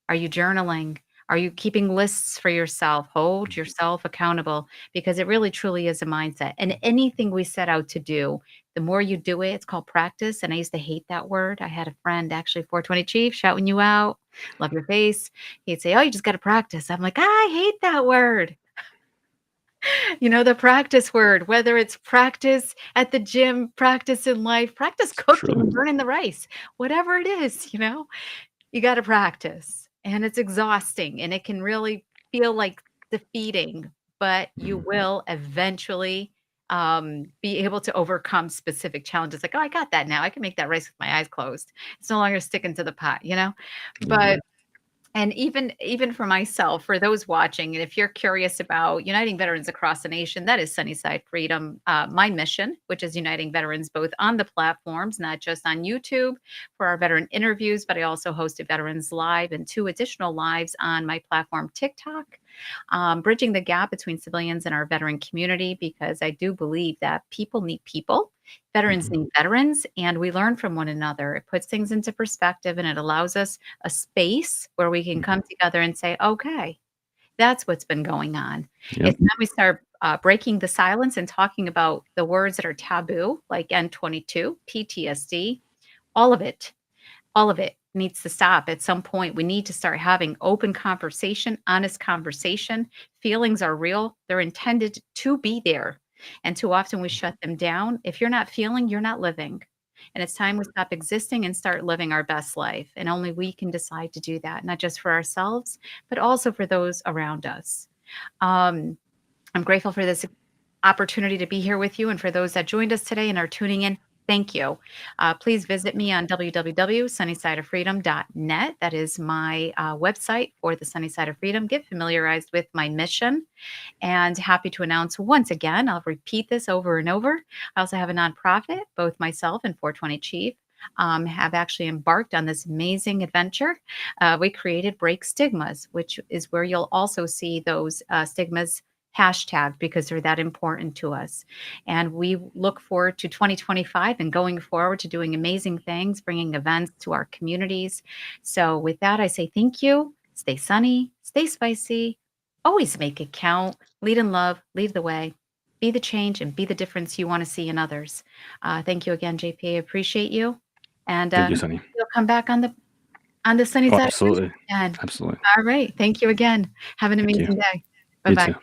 Are you journaling? Are you keeping lists for yourself? Hold yourself accountable because it really truly is a mindset. And anything we set out to do The more you do it, it's called practice, and I used to hate that word. I had a friend, actually, 420 Chief, shouting you out, love your face. He'd say, "Oh, you just gotta practice." I'm like, "I hate that word." The practice word, whether it's practice at the gym, practice in life, practice cooking Truly. and burning the rice, whatever it is, you gotta practice, and it's exhausting, and it can really feel like defeating, but you Mhm. will eventually, be able to overcome specific challenges, like, "Oh, I got that now, I can make that rice with my eyes closed. It's no longer sticking to the pot," you know? Yeah. But and even for myself, for those watching, and if you're curious about uniting veterans across the nation, that is Sunnyside Freedom, my mission, which is uniting veterans both on the platforms, not just on YouTube for our veteran interviews, but I also host a Veterans Live and 2 additional lives on my platform TikTok, bridging the gap between civilians and our veteran community, because I do believe that people need people. Veterans Mhm. need veterans, and we learn from one another. It puts things into perspective, and it allows us a space where we can Mhm. come together and say, "Okay, that's what's been going on." Yep. It's time we start, breaking the silence and talking about the words that are taboo, like N22, PTSD, all of it. All of it needs to stop at some point. We need to start having open conversation, honest conversation. Feelings are real, they're intended to be there. And too often we shut them down. If you're not feeling, you're not living. And it's time we stop existing and start living our best life. And only we can decide to do that, not just for ourselves, but also for those around us. Um, I'm grateful for this opportunity to be here with you. And for those that joined us today and are tuning in, thank you. Please visit me on www.sunnysideoffreedom.net. That is my website for the Sunny Side of Freedom. Get familiarized with my mission, and happy to announce once again, I'll repeat this over and over. I also have a nonprofit. Both myself and 420 Chief have actually embarked on this amazing adventure. We created Break Stigmas, which is where you'll also see those stigmas hashtagged, because they're that important to us. And we look forward to 2025 and going forward to doing amazing things, bringing events to our communities. So, with that, I say thank you. Stay sunny, stay spicy, always make it count. Lead in love, lead the way, be the change, and be the difference you want to see in others. Thank you again, JP. I appreciate you, and Thank you, Sunny. you'll come back on the sunny Oh, side of things absolutely. again. Absolutely. All right. Thank you again. Have an Thank you. amazing day. Bye You bye. too.